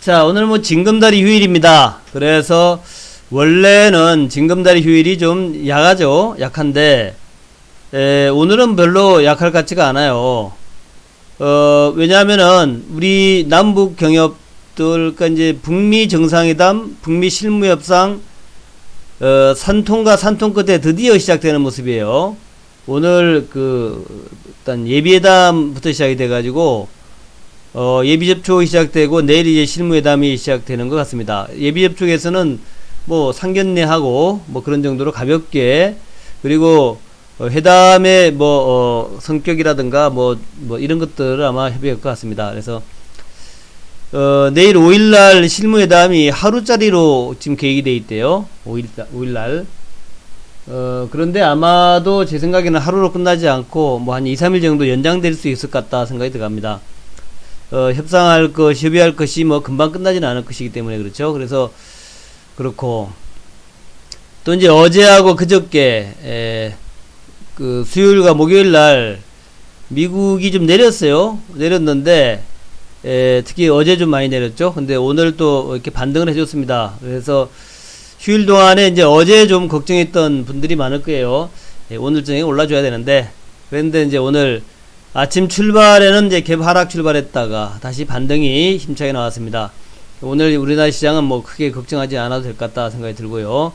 자, 오늘 뭐 징검다리 휴일입니다. 그래서 원래는 징검다리 휴일이 좀 약하죠. 약한데 오늘은 별로 약할 것 같지가 않아요. 왜냐하면은 우리 남북 경협들, 그러니까 이제 북미 정상회담, 북미 실무협상 산통과 산통 끝에 드디어 시작되는 모습이에요. 오늘 일단 예비회담부터 시작이 돼가지고 예비 접촉이 시작되고 내일 이제 실무회담이 시작되는 것 같습니다. 예비 접촉에서는 뭐 상견례하고 뭐 그런 정도로 가볍게, 그리고 회담의 성격이라든가 뭐 이런 것들을 아마 협의할 것 같습니다. 그래서 내일 5일날 실무회담이 하루짜리로 지금 계획이 돼 있대요. 5일날. 그런데 아마도 제 생각에는 하루로 끝나지 않고 뭐 한 2, 3일 정도 연장될 수 있을 것 같다 생각이 들어갑니다. 협상할 것, 협의할 것이 뭐 금방 끝나지는 않을 것이기 때문에 그렇죠. 그래서 그렇고, 또 이제 어제하고 그저께 수요일과 목요일 날 미국이 좀 내렸어요. 내렸는데 특히 어제 좀 많이 내렸죠. 근데 오늘 또 이렇게 반등을 해줬습니다. 그래서 휴일 동안에 이제 어제 좀 걱정했던 분들이 많을 거예요. 오늘 저녁에 올라줘야 되는데, 그런데 이제 오늘 아침 출발에는 이제 갭 하락 출발했다가 다시 반등이 힘차게 나왔습니다. 오늘 우리나라 시장은 뭐 크게 걱정하지 않아도 될 것 같다 생각이 들고요.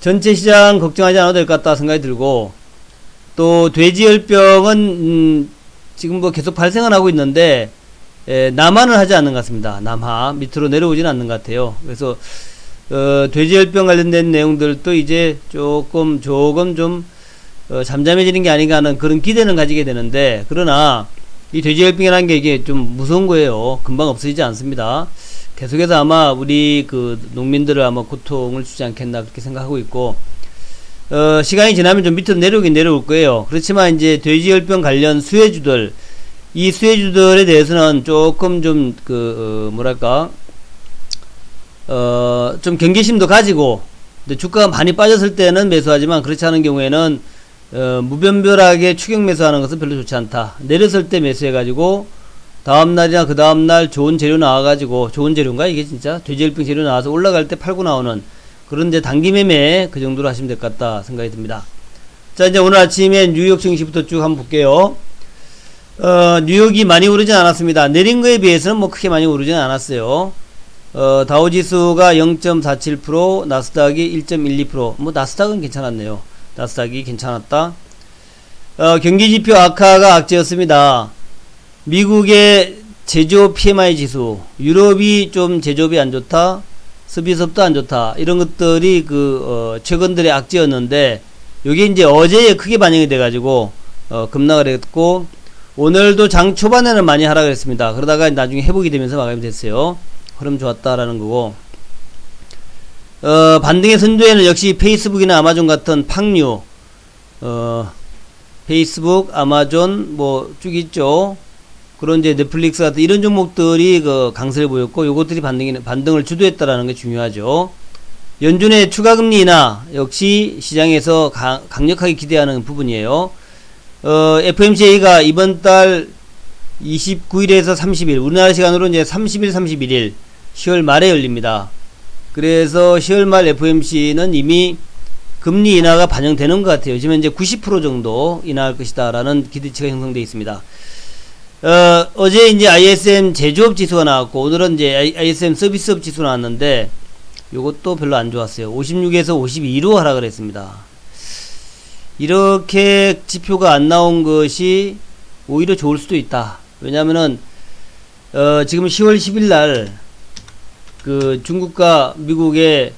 전체 시장 걱정하지 않아도 될 것 같다 생각이 들고, 또 돼지열병은 지금 뭐 계속 발생은 하고 있는데 남하는 하지 않는 것 같습니다. 남하 밑으로 내려오지는 않는 것 같아요. 그래서 돼지열병 관련된 내용들도 이제 조금 좀 잠잠해지는 게 아닌가 하는 그런 기대는 가지게 되는데, 그러나 이 돼지열병이라는 게 이게 좀 무서운 거예요. 금방 없어지지 않습니다. 계속해서 아마 우리 농민들을 아마 고통을 주지 않겠나 그렇게 생각하고 있고, 시간이 지나면 좀 밑으로 내려오긴 내려올 거예요. 그렇지만 이제 돼지열병 관련 수혜주들, 이 수혜주들에 대해서는 조금 좀 좀 경계심도 가지고, 근데 주가가 많이 빠졌을 때는 매수하지만 그렇지 않은 경우에는 무변별하게 추격 매수하는 것은 별로 좋지 않다. 내렸을 때 매수해가지고 다음날이나 그 다음날 좋은 재료 나와가지고, 좋은 재료인가 이게 진짜 돼지열병 재료 나와서 올라갈 때 팔고 나오는 그런 이제 단기 매매 그 정도로 하시면 될 것 같다 생각이 듭니다. 자, 이제 오늘 아침에 뉴욕 증시부터 쭉 한번 볼게요. 뉴욕이 많이 오르진 않았습니다. 내린 거에 비해서는 뭐 크게 많이 오르진 않았어요. 다우지수가 0.47%, 나스닥이 1.12%, 뭐 나스닥은 괜찮았네요. 나스닥이 괜찮았다. 경기지표 악화가 악재였습니다. 미국의 제조업 PMI 지수, 유럽이 좀 제조업이 안 좋다, 서비스업도 안 좋다, 이런 것들이 최근들의 악재였는데, 요게 이제 어제에 크게 반영이 돼가지고 급락을 했고, 오늘도 장 초반에는 많이 하락을 했습니다. 그러다가 나중에 회복이 되면서 마감이 됐어요. 흐름 좋았다라는 거고, 반등의 선두에는 역시 페이스북이나 아마존 같은 팡류, 페이스북, 아마존 뭐 쭉 있죠. 그런 이제 넷플릭스 같은 이런 종목들이 강세를 보였고, 요것들이 반등을 주도했다라는 게 중요하죠. 연준의 추가금리 인하 역시 시장에서 강력하게 기대하는 부분이에요. FMCA가 이번 달 29일에서 30일, 우리나라 시간으로 이제 30일, 31일, 10월 말에 열립니다. 그래서 10월 말 FOMC는 이미 금리 인하가 반영되는 것 같아요. 지금 이제 90% 정도 인하할 것이다 라는 기대치가 형성되어 있습니다. 어제 이제 ISM 제조업 지수가 나왔고, 오늘은 이제 ISM 서비스업 지수 나왔는데, 요것도 별로 안 좋았어요. 56에서 52로 하락을 했습니다. 이렇게 지표가 안 나온 것이 오히려 좋을 수도 있다. 왜냐면은 지금 10월 10일 날 중국과 미국의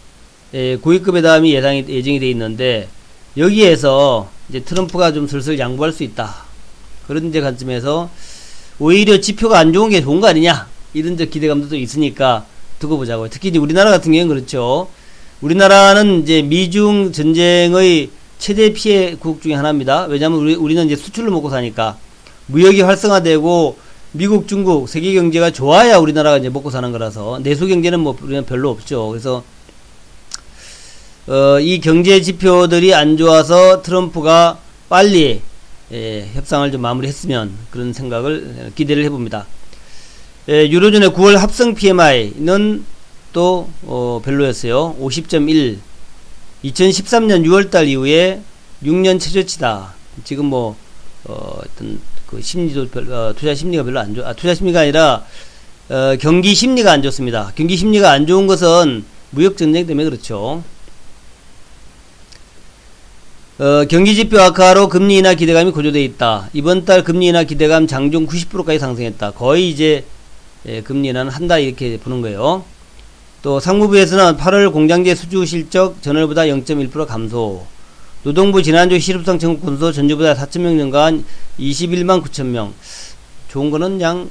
고위급 회담이 예정이 돼 있는데, 여기에서 이제 트럼프가 좀 슬슬 양보할 수 있다. 그런 이제 관점에서 오히려 지표가 안 좋은 게 좋은 거 아니냐, 이런 기대감도 또 있으니까 두고 보자고요. 특히 이제 우리나라 같은 경우는 그렇죠. 우리나라는 이제 미중 전쟁의 최대 피해국 중에 하나입니다. 왜냐하면 우리는 이제 수출로 먹고 사니까, 무역이 활성화되고 미국, 중국, 세계 경제가 좋아야 우리나라가 이제 먹고 사는 거라서, 내수 경제는 뭐 우리는 별로 없죠. 그래서 이 경제 지표들이 안 좋아서 트럼프가 빨리 협상을 좀 마무리했으면, 그런 생각을 기대를 해봅니다. 유로존의 9월 합성 PMI는 또 별로였어요. 50.1. 2013년 6월달 이후에 6년 최저치다. 지금 뭐 어떤 그 심리도 투자 심리가 별로 안 좋아. 투자 심리가 아니라 경기 심리가 안 좋습니다. 경기 심리가 안 좋은 것은 무역 전쟁 때문에 그렇죠. 경기 지표 악화로 금리 인하 기대감이 고조되어 있다. 이번 달 금리 인하 기대감 장중 90%까지 상승했다. 거의 이제 금리 인하는 한다 이렇게 보는 거예요. 또 상무부에서는 8월 공장제 수주 실적 전월보다 0.1% 감소. 노동부 지난주 실업상 청구 건수 전주보다 4,000명 증가한 21만 9천명. 좋은 거는 그냥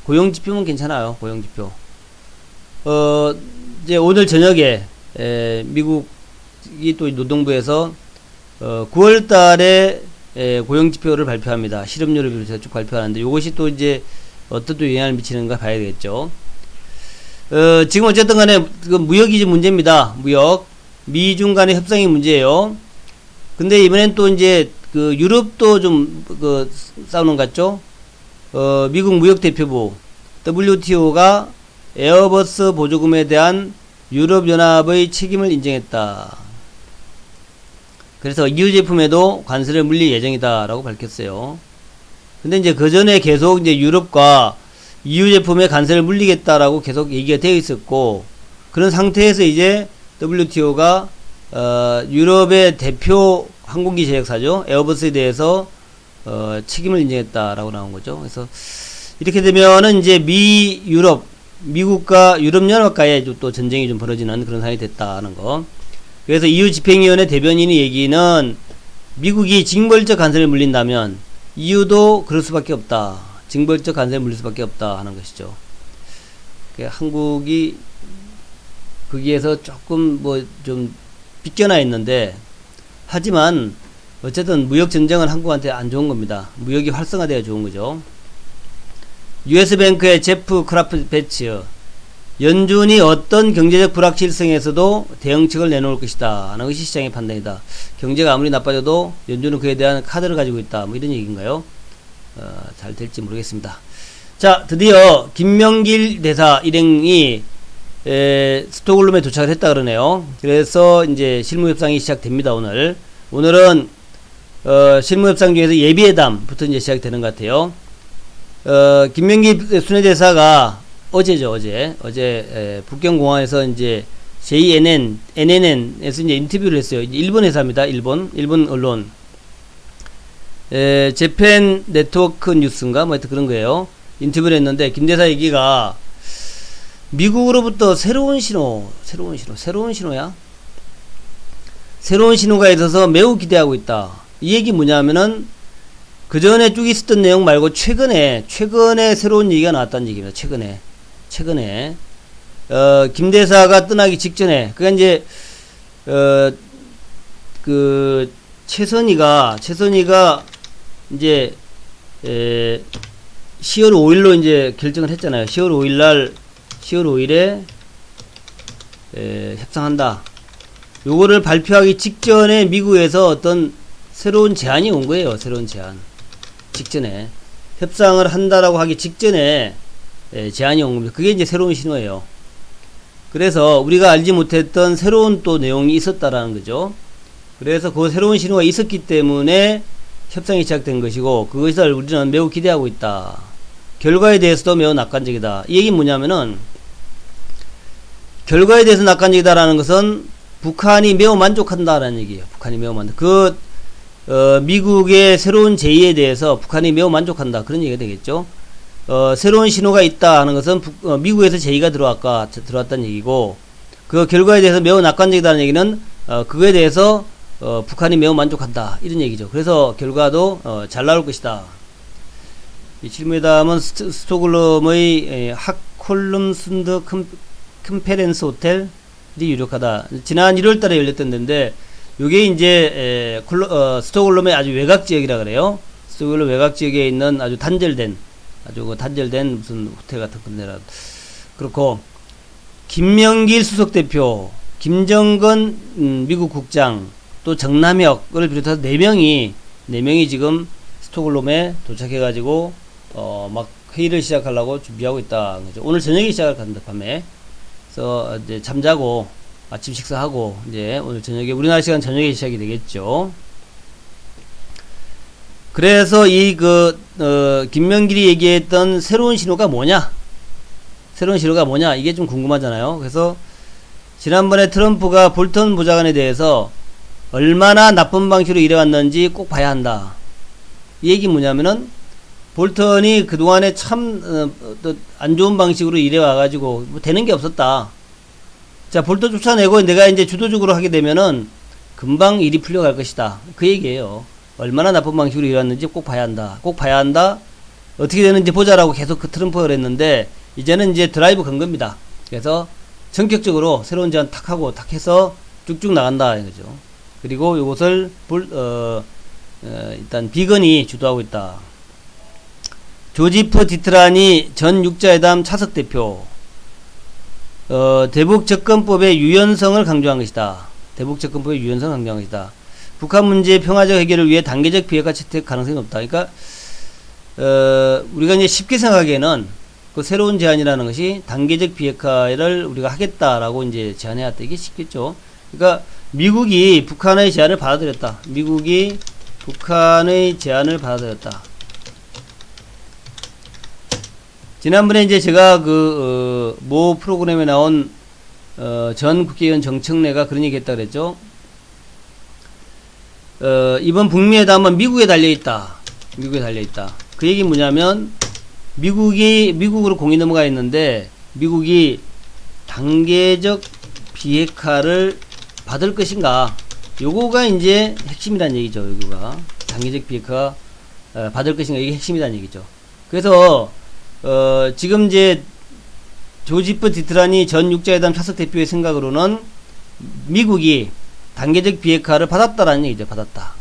고용지표면 괜찮아요. 고용지표. 이제 오늘 저녁에 미국이 또 노동부에서 9월 달에 고용지표를 발표합니다. 실업률을 비롯해서 쭉 발표하는데 이것이 또 이제 어떤 또 영향을 미치는가 봐야 되겠죠. 지금 어쨌든 간에 그 무역이 문제입니다. 무역. 미중 간의 협상이 문제예요. 근데 이번엔 또 이제 그 유럽도 좀 그 싸우는 것 같죠? 미국 무역대표부 WTO가 에어버스 보조금에 대한 유럽연합의 책임을 인정했다. 그래서 EU 제품에도 관세를 물릴 예정이다라고 밝혔어요. 근데 이제 그 전에 계속 이제 유럽과 EU 제품에 관세를 물리겠다라고 계속 얘기가 되어 있었고, 그런 상태에서 이제 WTO가 유럽의 대표 항공기 제작사죠, 에어버스에 대해서 책임을 인정했다라고 나온 거죠. 그래서 이렇게 되면은 이제 미국과 유럽연합과의 또 전쟁이 좀 벌어지는 그런 상황이 됐다는 거. 그래서 EU 집행위원회 대변인의 얘기는 미국이 징벌적 관세를 물린다면 EU도 그럴 수밖에 없다. 징벌적 관세를 물릴 수밖에 없다 하는 것이죠. 한국이 거기에서 조금 뭐 좀 빗겨나 있는데, 하지만 어쨌든 무역 전쟁은 한국한테 안 좋은 겁니다. 무역이 활성화되어 좋은 거죠. US뱅크의 제프 크라프베츠, 연준이 어떤 경제적 불확실성에서도 대응책을 내놓을 것이다 하는 것이 시장의 판단이다. 경제가 아무리 나빠져도 연준은 그에 대한 카드를 가지고 있다, 뭐 이런 얘기인가요? 잘 될지 모르겠습니다. 자, 드디어 김명길 대사 일행이 스톡홀름에 도착을 했다 그러네요. 그래서 이제 실무협상이 시작됩니다. 오늘은 실무협상 중에서 예비회담부터 이제 시작되는 것 같아요. 김명길 순회대사가 어제 북경공항에서 이제 NNN에서 이제 인터뷰를 했어요. 일본 회사입니다. 일본 언론. 재팬 네트워크 뉴스인가? 뭐 하여튼 그런 거예요. 인터뷰를 했는데, 김대사 얘기가 미국으로부터 새로운 신호야? 새로운 신호가 있어서 매우 기대하고 있다. 이 얘기 뭐냐면은, 그 전에 쭉 있었던 내용 말고 최근에 새로운 얘기가 나왔다는 얘기입니다. 최근에. 김대사가 떠나기 직전에, 그니까 이제, 최선희가 이제 10월 5일로 이제 결정을 했잖아요. 10월 5일에 협상한다. 요거를 발표하기 직전에 미국에서 어떤 새로운 제안이 온 거예요. 새로운 제안. 직전에 협상을 한다라고 하기 직전에 제안이 온 겁니다. 그게 이제 새로운 신호예요. 그래서 우리가 알지 못했던 새로운 또 내용이 있었다라는 거죠. 그래서 그 새로운 신호가 있었기 때문에 협상이 시작된 것이고, 그것을 우리는 매우 기대하고 있다. 결과에 대해서도 매우 낙관적이다. 이 얘기는 뭐냐면은, 결과에 대해서 낙관적이다라는 것은 북한이 매우 만족한다라는 얘기예요. 북한이 매우 미국의 새로운 제의에 대해서 북한이 매우 만족한다. 그런 얘기가 되겠죠. 새로운 신호가 있다 하는 것은 미국에서 제의가 들어왔다는 얘기고, 그 결과에 대해서 매우 낙관적이다는 얘기는 그거에 대해서 북한이 매우 만족한다, 이런 얘기죠. 그래서 결과도 잘 나올 것이다. 이 실무회담은 스톡홀름의 하콜름순드 컨페렌스 호텔이 유력하다. 지난 1월달에 열렸던 데인데, 요게 이제 스톡홀름의 아주 외곽 지역이라 그래요. 스톡홀름 외곽 지역에 있는 아주 단절된 무슨 호텔 같은 건데라. 그렇고, 김명길 수석대표, 김정건 미국 국장, 또 정남혁을 비롯해서 4명이 지금 스톡홀름에 도착해가지고 막 회의를 시작하려고 준비하고 있다. 그죠? 오늘 저녁에 시작할 건데, 밤에. 그래서 이제 잠자고 아침 식사하고 이제 오늘 저녁에 우리나라 시간 저녁에 시작이 되겠죠. 그래서 김명길이 얘기했던 새로운 신호가 뭐냐? 새로운 신호가 뭐냐? 이게 좀 궁금하잖아요. 그래서 지난번에 트럼프가 볼턴 보좌관에 대해서 얼마나 나쁜 방식으로 일해왔는지 꼭 봐야 한다. 이 얘기 뭐냐면은 볼턴이 그동안에 참 안 좋은 방식으로 일해와가지고 뭐 되는 게 없었다. 자, 볼턴 쫓아내고 내가 이제 주도적으로 하게 되면은 금방 일이 풀려갈 것이다. 그 얘기예요. 얼마나 나쁜 방식으로 일해왔는지 꼭 봐야 한다. 꼭 봐야 한다. 어떻게 되는지 보자라고 계속 그 트럼프가 그랬는데 이제는 이제 드라이브 건 겁니다. 그래서 전격적으로 새로운 제안 탁 하고 탁 해서 쭉쭉 나간다 이거죠. 그리고 이것을 일단 비건이 주도하고 있다. 조지프 디트라니 전 육자회담 차석 대표. 대북 접근법의 유연성을 강조한 것이다. 대북 접근법의 유연성을 강조한 것이다. 북한 문제 평화적 해결을 위해 단계적 비핵화 채택 가능성이 높다. 그러니까 우리가 이제 쉽게 생각하기에는 그 새로운 제안이라는 것이 단계적 비핵화를 우리가 하겠다라고 이제 제안해왔다. 이게 쉽겠죠. 그러니까 미국이 북한의 제안을 받아들였다. 미국이 북한의 제안을 받아들였다. 지난번에 이제 제가 모 프로그램에 나온 전 국회의원 정청래가 그런 얘기 했다 그랬죠. 이번 북미회담은 미국에 달려있다. 미국에 달려있다. 그 얘기 뭐냐면 미국으로 공이 넘어가 있는데 미국이 단계적 비핵화를 받을 것인가. 요거가 이제 핵심이란 얘기죠. 여기가 단계적 비핵화 받을 것인가. 이게 핵심이란 얘기죠. 그래서 지금 이제 조지프 디트라니 전 육자회담 차석 대표의 생각으로는 미국이 단계적 비핵화를 받았다라는 얘기죠. 받았다.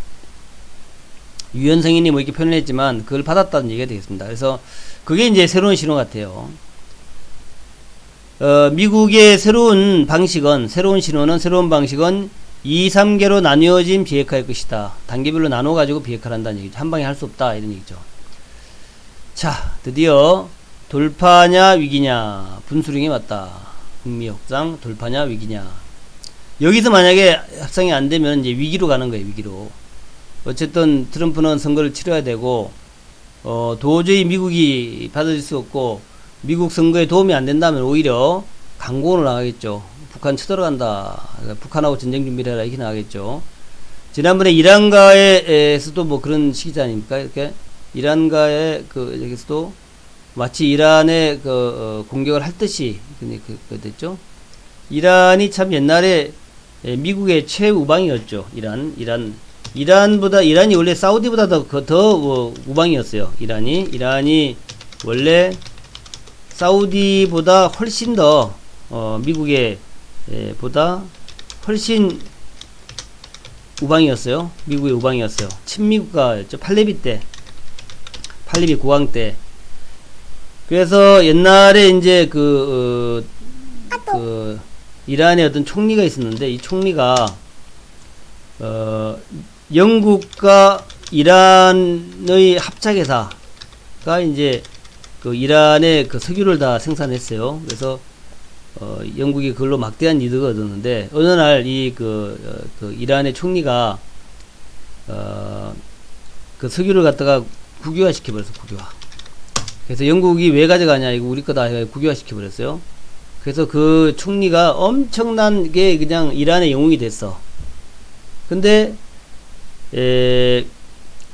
유연성인이 뭐 이렇게 표현했지만 그걸 받았다는 얘기가 되겠습니다. 그래서 그게 이제 새로운 신호 같아요. 미국의 새로운 방식은 2, 3개로 나뉘어진 비핵화일 것이다. 단계별로 나눠가지고 비핵화를 한다는 얘기죠. 한 방에 할 수 없다. 이런 얘기죠. 자, 드디어 돌파냐 위기냐 분수령이 왔다. 북미 협상 돌파냐 위기냐. 여기서 만약에 협상이 안 되면 이제 위기로 가는 거예요. 위기로. 어쨌든 트럼프는 선거를 치러야 되고 도저히 미국이 받아들일 수 없고 미국 선거에 도움이 안 된다면 오히려 강공으로 나가겠죠. 북한 쳐들어간다. 북한하고 전쟁 준비를 해라. 이렇게 나가겠죠. 지난번에 이란과에서도 뭐 그런 시기지 아닙니까? 이렇게 이란과의 여기서도 마치 이란의 공격을 할 듯이 됐죠. 이란이 참 옛날에 미국의 최우방이었죠. 이란이 원래 사우디보다 더 우방이었어요. 이란이 원래 사우디보다 훨씬 더 미국의 보다 훨씬 우방이었어요. 미국의 우방이었어요. 친미국가였죠. 팔레비 국왕 때. 그래서 옛날에 이제 이란의 어떤 총리가 있었는데 이 총리가 영국과 이란의 합작회사가 이제 이란의 석유를 다 생산했어요. 그래서 영국이 그걸로 막대한 이득을 얻었는데 어느 날 이란의 총리가 석유를 갖다가 국유화 시켜버렸어. 국유화. 그래서 영국이 왜 가져가냐, 이거 우리 거다 해서 국유화 시켜버렸어요. 그래서 그 총리가 엄청나게 그냥 이란의 영웅이 됐어. 근데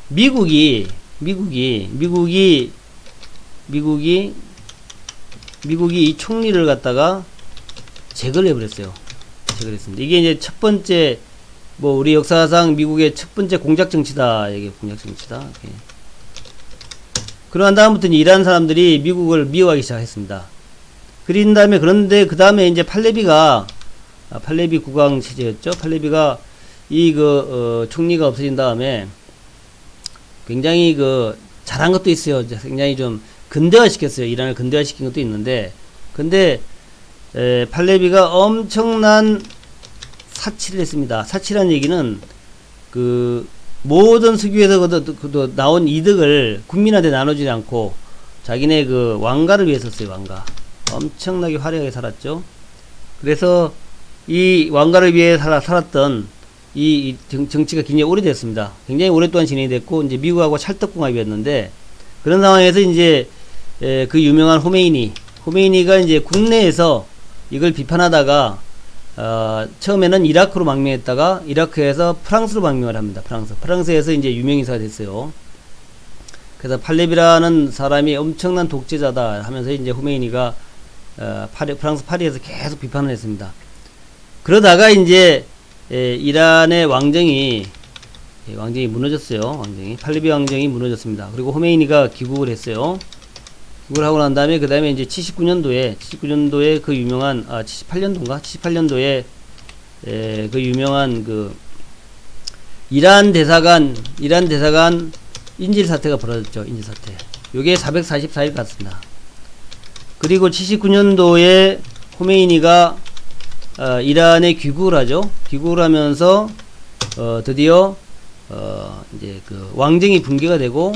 미국이 이 총리를 갖다가 제거를 해버렸어요. 제거했습니다. 이게 이제 첫 번째 우리 역사상 미국의 첫 번째 공작 정치다. 이게 공작 정치다. 이렇게. 그러한 다음부터는 이란 사람들이 미국을 미워하기 시작했습니다. 그런 다음에 그 다음에 이제 팔레비 국왕 체제였죠. 팔레비가 총리가 없어진 다음에 굉장히 잘한 것도 있어요. 굉장히 좀 근대화 시켰어요. 이란을 근대화 시킨 것도 있는데, 근데 팔레비가 엄청난 사치를 했습니다. 사치라는 얘기는 모든 석유에서 나온 이득을 국민한테 나눠주지 않고 자기네 그 왕가를 위해 썼어요. 왕가. 엄청나게 화려하게 살았죠. 그래서 이 왕가를 위해 살았던 이 정치가 굉장히 오래됐습니다. 굉장히 오랫동안 진행이 됐고, 이제 미국하고 찰떡궁합이었는데, 그런 상황에서 이제, 그 유명한 호메이니가 이제 국내에서 이걸 비판하다가, 처음에는 이라크로 망명했다가, 이라크에서 프랑스로 망명을 합니다. 프랑스에서 이제 유명인사가 됐어요. 그래서 팔레비라는 사람이 엄청난 독재자다 하면서 이제 호메이니가, 프랑스 파리에서 계속 비판을 했습니다. 그러다가 이제, 이란의 왕정이 무너졌어요. 팔레비 왕정이 무너졌습니다. 그리고 호메이니가 귀국을 했어요. 귀국을 하고 난 다음에, 그 다음에 이제 79년도에 그 유명한, 78년도에, 그 유명한 그, 이란 대사관 인질 사태가 벌어졌죠. 인질 사태. 요게 444일 갔습니다. 그리고 79년도에 호메이니가 이란에 귀국을 하죠. 귀국을 하면서 드디어 이제 그 왕정이 붕괴가 되고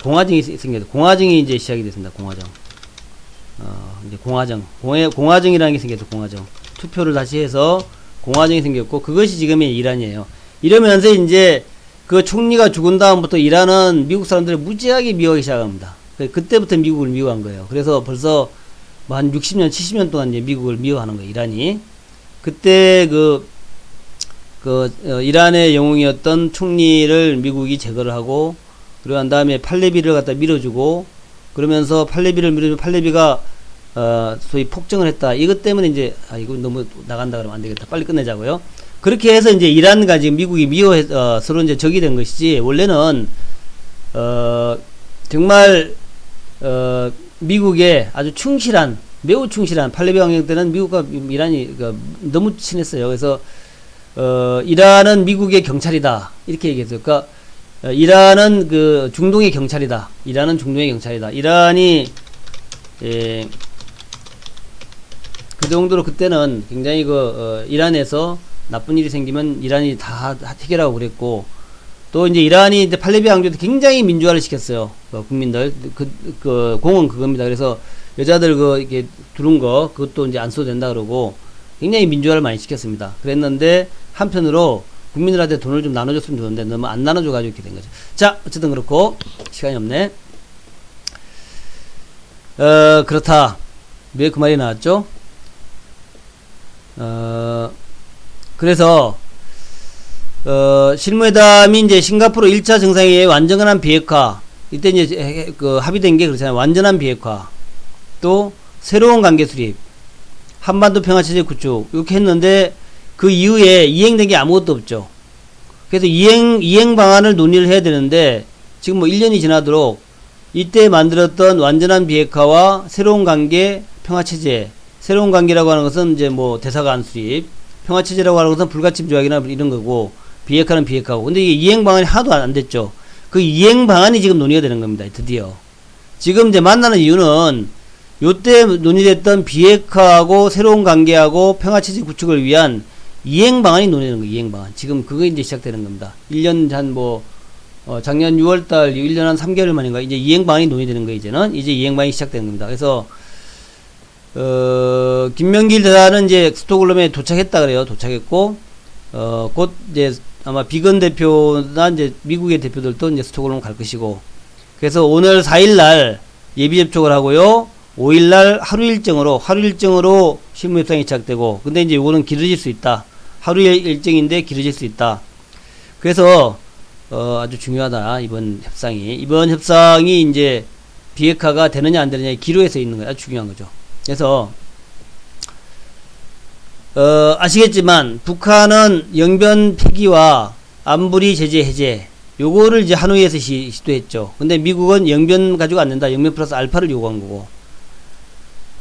공화정이 생겨서 공화정이 이제 시작이 됐습니다. 이제 공화정이라는 게 생겨서 공화정. 투표를 다시 해서 공화정이 생겼고, 그것이 지금의 이란이에요. 이러면서 이제 그 총리가 죽은 다음부터 이란은 미국 사람들을 무지하게 미워하기 시작합니다. 그때부터 미국을 미워한 거예요. 그래서 벌써 뭐 한 60년, 70년 동안 이제 미국을 미워하는 거예요, 이란이. 그때 이란의 영웅이었던 총리를 미국이 제거를 하고, 그리고 난 다음에 팔레비를 갖다 밀어주고, 그러면서 팔레비를 밀어주고, 팔레비가, 소위 폭정을 했다. 이것 때문에 이제, 이거 너무 나간다 그러면 안 되겠다. 빨리 끝내자고요. 그렇게 해서 이제 이란과 지금 미국이 서로 이제 적이 된 것이지, 원래는, 정말, 미국에 아주 매우 충실한, 팔레비 왕정 때는 미국과 이란이 너무 친했어요. 그래서, 이란은 미국의 경찰이다. 이렇게 얘기했어요. 그러니까, 이란은 그 중동의 경찰이다. 이란이, 그 정도로 그때는 굉장히 이란에서 나쁜 일이 생기면 이란이 다 해결하고 그랬고, 또 이제 이란이 이제 팔레비 왕조 때 굉장히 민주화를 시켰어요. 국민들. 공은 그겁니다. 그래서 여자들 이렇게 두른 그것도 이제 안 써도 된다 그러고, 굉장히 민주화를 많이 시켰습니다. 그랬는데, 한편으로 국민들한테 돈을 좀 나눠줬으면 좋은데, 너무 안 나눠줘가지고 이렇게 된 거죠. 자, 어쨌든 그렇고, 시간이 없네. 그렇다. 왜 그 말이 나왔죠? 그래서, 실무회담이 이제 싱가포르 1차 정상회의의 완전한 비핵화. 이때 이제 합의된 게 그렇잖아요. 완전한 비핵화. 또, 새로운 관계 수립. 한반도 평화체제 구축. 이렇게 했는데, 그 이후에 이행된 게 아무것도 없죠. 그래서 이행 방안을 논의를 해야 되는데, 지금 뭐 1년이 지나도록, 이때 만들었던 완전한 비핵화와 새로운 관계, 평화체제. 새로운 관계라고 하는 것은 이제 뭐 대사관 수립. 평화체제라고 하는 것은 불가침 조약이나 이런 거고, 비핵화는 비핵화고. 근데 이게 이행 방안이 하나도 안 됐죠. 그 이행 방안이 지금 논의가 되는 겁니다. 드디어. 지금 이제 만나는 이유는 요때 논의됐던 비핵화하고 새로운 관계하고 평화체제 구축을 위한 이행 방안이 논의되는 거예요. 이행 방안. 지금 그거 이제 시작되는 겁니다. 1년 작년 6월달 1년 한 3개월 만인가 이제 이행 방안이 논의되는 거예요. 이제 이행 방안이 시작되는 겁니다. 그래서 김명길 대사는 이제 스톡홀름에 도착했다 그래요. 도착했고, 곧 이제 아마 비건 대표나 이제 미국의 대표들도 이제 스톡홀름 갈 것이고, 그래서 오늘 4일날 예비 접촉을 하고요. 5일날 하루 일정으로 실무협상이 시작되고, 근데 이제 이거는 길어질 수 있다. 하루 일정인데 길어질 수 있다. 그래서, 아주 중요하다. 이번 협상이 이제 비핵화가 되느냐 안 되느냐의 기로에 서 있는 거야. 아주 중요한 거죠. 그래서 아시겠지만 북한은 영변 폐기와 안보리 제재 해제 요거를 이제 하노이에서 시도했죠. 근데 미국은 영변 가지고 안 된다. 영변 플러스 알파를 요구한 거고,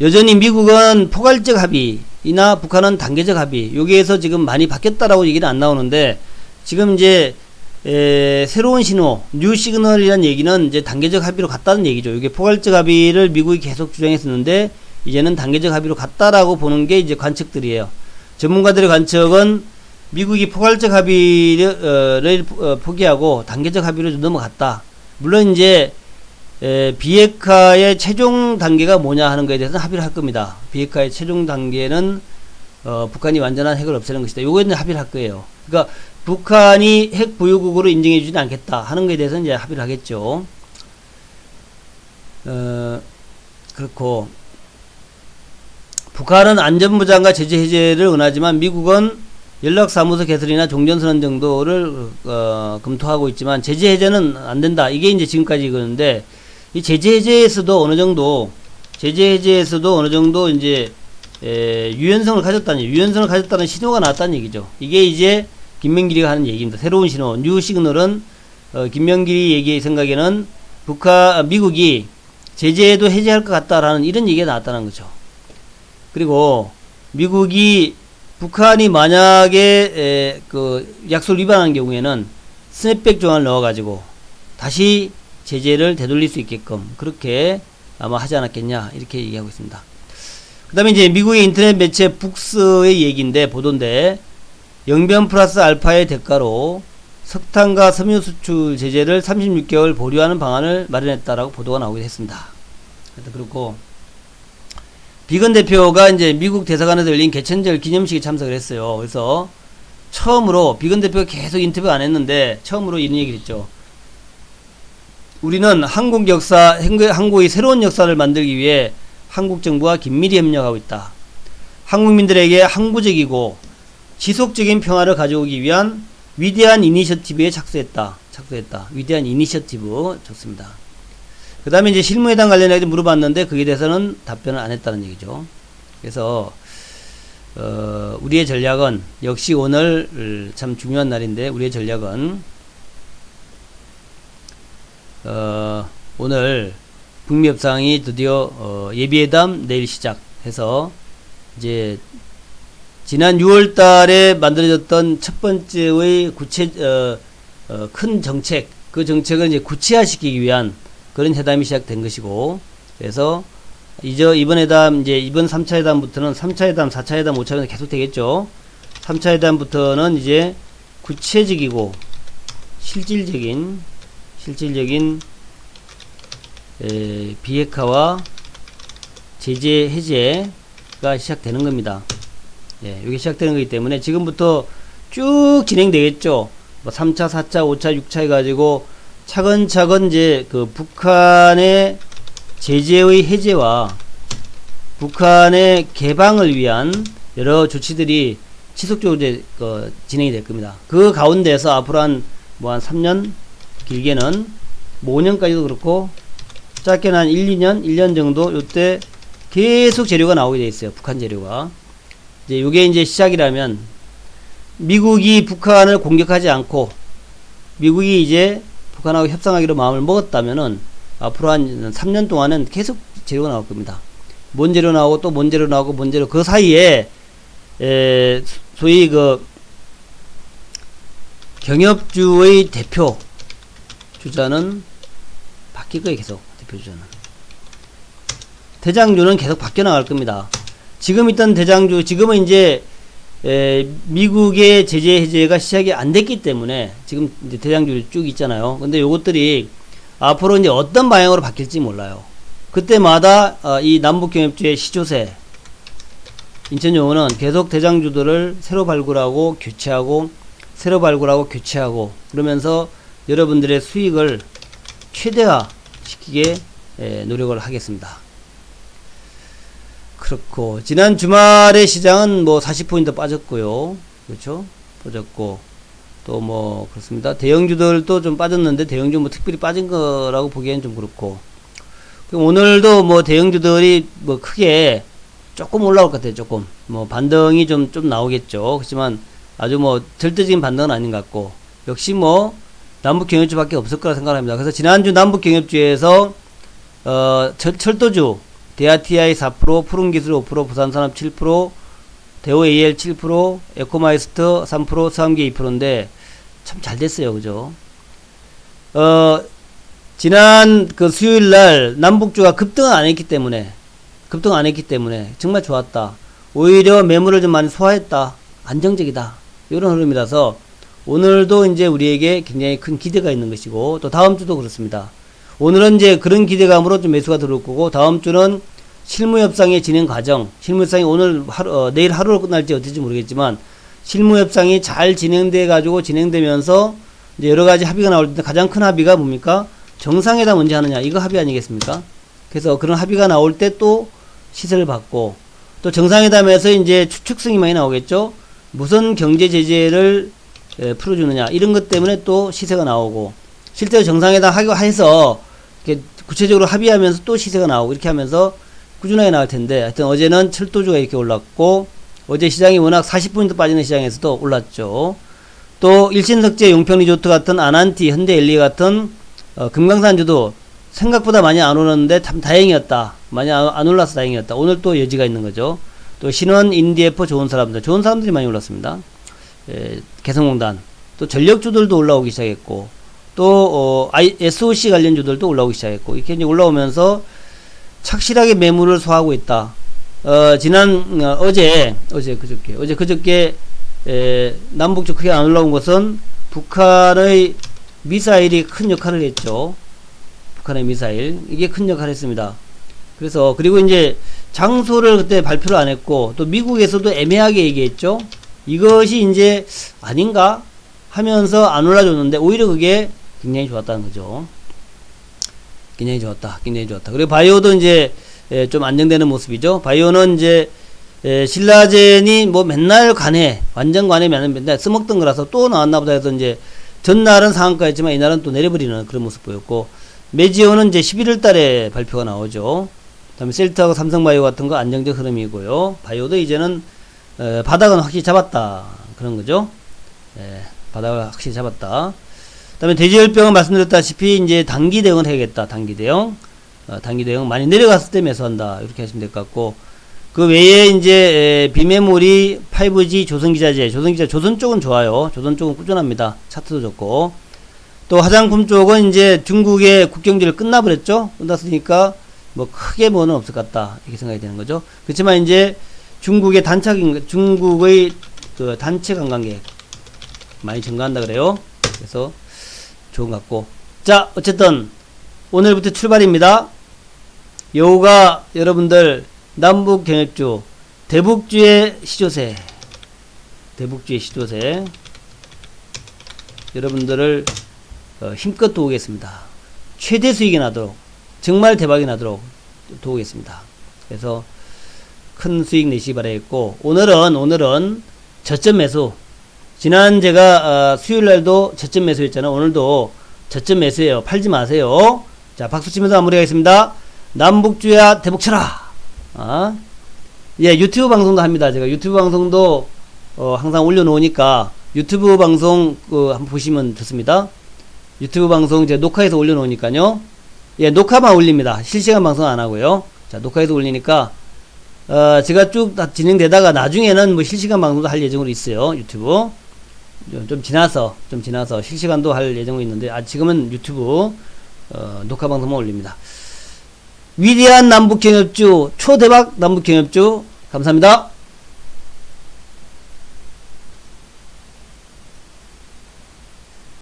여전히 미국은 포괄적 합의이나 북한은 단계적 합의, 여기에서 지금 많이 바뀌었다라고 얘기는 안 나오는데, 지금 이제 새로운 신호, 뉴 시그널이라는 얘기는 이제 단계적 합의로 갔다는 얘기죠. 이게 포괄적 합의를 미국이 계속 주장했었는데 이제는 단계적 합의로 갔다라고 보는 게 이제 관측들이에요. 전문가들의 관측은 미국이 포괄적 합의를 포기하고 단계적 합의로 좀 넘어갔다. 물론 이제 비핵화의 최종 단계가 뭐냐 하는 것에 대해서는 합의를 할 겁니다. 비핵화의 최종 단계는 북한이 완전한 핵을 없애는 것이다. 요거는 합의를 할 거예요. 그러니까 북한이 핵 보유국으로 인정해 주지 않겠다 하는 것에 대해서는 이제 합의를 하겠죠. 그렇고 북한은 안전보장과 제재 해제를 원하지만 미국은 연락사무소 개설이나 종전선언 정도를 검토하고 있지만 제재 해제는 안 된다. 이게 이제 지금까지 그런데 이 제재 해제에서도 어느 정도 이제 유연성을 가졌다는 신호가 나왔다는 얘기죠. 이게 이제 김명길이가 하는 얘기입니다. 새로운 신호, 뉴 시그널은 김명길이 얘기 생각에는 미국이 제재도 해제할 것 같다라는 이런 얘기가 나왔다는 거죠. 그리고 미국이 북한이 만약에 그 약속을 위반하는 경우에는 스냅백 조항을 넣어가지고 다시 제재를 되돌릴 수 있게끔 그렇게 아마 하지 않았겠냐 이렇게 얘기하고 있습니다. 그 다음에 이제 미국의 인터넷 매체 북스의 얘기인데 보도인데 영변 플러스 알파의 대가로 석탄과 섬유 수출 제재를 36개월 보류하는 방안을 마련했다라고 보도가 나오기도 했습니다. 그렇고 비건 대표가 이제 미국 대사관에서 열린 개천절 기념식에 참석을 했어요. 그래서 처음으로 비건 대표가 계속 인터뷰 안 했는데 처음으로 이런 얘기를 했죠. 우리는 한국의 새로운 역사를 만들기 위해 한국 정부와 긴밀히 협력하고 있다. 한국민들에게 항구적이고 지속적인 평화를 가져오기 위한 위대한 이니셔티브에 착수했다. 위대한 이니셔티브 좋습니다. 그 다음에 이제 실무회담 관련해서 물어봤는데 그에 대해서는 답변을 안 했다는 얘기죠. 그래서 우리의 전략은 역시 오늘 참 중요한 날인데 우리의 전략은 오늘 북미 협상이 드디어 예비회담 내일 시작해서 이제 지난 6월달에 만들어졌던 첫 번째의 큰 정책, 그 정책을 이제 구체화시키기 위한 그런 회담이 시작된 것이고, 그래서 이번 회담 이번 3차 회담부터는 3차 회담, 4차 회담, 5차 회담 계속 되겠죠. 3차 회담부터는 이제 구체적이고 실질적인 비핵화와 제재 해제가 시작되는 겁니다. 예, 이게 시작되는 거기 때문에 지금부터 쭉 진행되겠죠. 뭐 3차, 4차, 5차, 6차 해가지고 차근차근 이제 그 북한의 제재의 해제와 북한의 개방을 위한 여러 조치들이 지속적으로 이제 진행이 될 겁니다. 그 가운데서 앞으로 한 3년, 길게는 뭐 5년까지도 그렇고 짧게는 한 1년 정도 요때 계속 재료가 나오게 돼 있어요. 북한 재료가. 이제 요게 이제 시작이라면 미국이 북한을 공격하지 않고 미국이 이제 북한하고 협상하기로 마음을 먹었다면은 앞으로 한 3년 동안은 계속 재료가 나올 겁니다. 뭔 재료 나오고 또 뭔 재료 나오고 뭔 재료 그 사이에 소위 그 경협주의 대표 주자는 바뀔 거예요. 계속 대표 주자는 대장주는 계속 바뀌어 나갈 겁니다. 지금 있던 대장주 지금은 이제 미국의 제재 해제가 시작이 안 됐기 때문에 지금 이제 대장주를 쭉 있잖아요. 근데 요것들이 앞으로 이제 어떤 방향으로 바뀔지 몰라요. 그때마다 이 남북경협주의 시조세 인천용어는 계속 대장주들을 새로 발굴하고 교체하고 새로 발굴하고 교체하고 그러면서 여러분들의 수익을 최대화 시키게 노력을 하겠습니다. 그렇고 지난 주말에 시장은 뭐 40포인트 빠졌고요. 그렇죠? 빠졌고 또 뭐 그렇습니다. 대형주들도 좀 빠졌는데 대형주 뭐 특별히 빠진 거라고 보기엔 좀 그렇고 그럼 오늘도 뭐 대형주들이 뭐 크게 조금 올라올 것 같아요. 조금 뭐 반등이 좀 나오겠죠. 그렇지만 아주 뭐 절대적인 반등은 아닌 것 같고 역시 뭐 남북경협주밖에 없을 거라 생각합니다. 그래서 지난주 남북경협주에서 철도주 대하TI 4%, 푸른기술 5%, 부산산업 7%, 대우AL 7%, 에코마이스트 3%, 서암기 2%인데 참 잘 됐어요. 그죠? 지난 그 수요일날 남북주가 급등을 안 했기 때문에 정말 좋았다. 오히려 매물을 좀 많이 소화했다. 안정적이다. 이런 흐름이라서 오늘도 이제 우리에게 굉장히 큰 기대가 있는 것이고, 또 다음 주도 그렇습니다. 오늘은 이제 그런 기대감으로 좀 매수가 들어올 거고, 다음 주는 실무협상의 진행 과정, 실무협상이 내일 하루로 끝날지 어떨지 모르겠지만, 실무협상이 잘 진행되면서, 이제 여러 가지 합의가 나올 때 가장 큰 합의가 뭡니까? 정상회담 언제 하느냐, 이거 합의 아니겠습니까? 그래서 그런 합의가 나올 때 또 시세를 받고, 또 정상회담에서 이제 추측성이 많이 나오겠죠? 무슨 경제 제재를 풀어주느냐, 이런 것 때문에 또 시세가 나오고, 실제로 정상회담 해서 구체적으로 합의하면서 또 시세가 나오고, 이렇게 하면서 꾸준하게 나올 텐데, 하여튼 어제는 철도주가 이렇게 올랐고, 어제 시장이 워낙 40% 빠지는 시장에서도 올랐죠. 또 일신석재, 용평리조트 같은 아난티, 현대엘리 같은 금강산주도 생각보다 많이 안 오르는데 참 다행이었다. 많이 안 올라서 다행이었다. 오늘 또 여지가 있는 거죠. 또 신원, 인디에프 좋은 사람들이 많이 올랐습니다. 개성공단, 또 전력주들도 올라오기 시작했고, 또 SOC 관련주들도 올라오기 시작했고, 이렇게 이제 올라오면서 착실하게 매물을 소화하고 있다. 그저께 남북쪽 크게 안 올라온 것은 북한의 미사일이 큰 역할을 했죠. 북한의 미사일, 이게 큰 역할을 했습니다. 그리고 이제 장소를 그때 발표를 안 했고, 또 미국에서도 애매하게 얘기했죠. 이것이 이제 아닌가 하면서 안 올라줬는데, 오히려 그게 굉장히 좋았다는 거죠. 굉장히 좋았다. 그리고 바이오도 이제 좀 안정되는 모습이죠. 바이오는 이제 신라젠이 뭐 맨날 완전 관해 맨날 써먹던 거라서 또 나왔나 보다 해서 이제 전날은 상한가였지만 이날은 또 내려버리는 그런 모습 보였고, 메지오는 이제 11월 달에 발표가 나오죠. 그 다음에 셀트하고 삼성바이오 같은 거 안정적 흐름이고요. 바이오도 이제는 바닥은 확실히 잡았다. 그런 거죠. 바닥을 확실히 잡았다. 그 다음에 돼지열병은 말씀드렸다시피 이제 단기 대응을 해야겠다. 단기 대응 많이 내려갔을 때 매수한다. 이렇게 하시면 될 것 같고, 그 외에 이제 비메모리, 5G, 조선기자재, 조선 쪽은 좋아요. 조선 쪽은 꾸준합니다. 차트도 좋고, 또 화장품 쪽은 이제 중국의 국경지를 끝나버렸죠. 끝났으니까 뭐 크게 뭐는 없을 것 같다, 이렇게 생각이 되는 거죠. 그렇지만 이제 중국의 그 단체 관광객 많이 증가한다 그래요. 그래서 좋은 것 같고, 자, 어쨌든 오늘부터 출발입니다. 여우가 여러분들 남북 경협주, 대북주의 시조세, 여러분들을 힘껏 도우겠습니다. 최대 수익이 나도록, 정말 대박이 나도록 도우겠습니다. 그래서 큰 수익 내시기 바라겠고, 오늘은 저점 매수. 지난 제가 수요일날도 저점 매수했잖아요. 오늘도 저점 매수예요. 팔지 마세요. 자, 박수 치면서 마무리하겠습니다. 남북주야 대북 쳐라. 유튜브 방송도 합니다. 제가 유튜브 방송도 항상 올려놓으니까 유튜브 방송 한번 보시면 좋습니다. 유튜브 방송 이제 녹화해서 올려놓으니까요. 녹화만 올립니다. 실시간 방송 안 하고요. 자, 녹화해서 올리니까 제가 쭉 다 진행되다가 나중에는 뭐 실시간 방송도 할 예정으로 있어요. 유튜브 좀 지나서 실시간도 할 예정으로 있는데, 지금은 유튜브 녹화 방송만 올립니다. 위대한 남북경협주, 초대박 남북경협주, 감사합니다.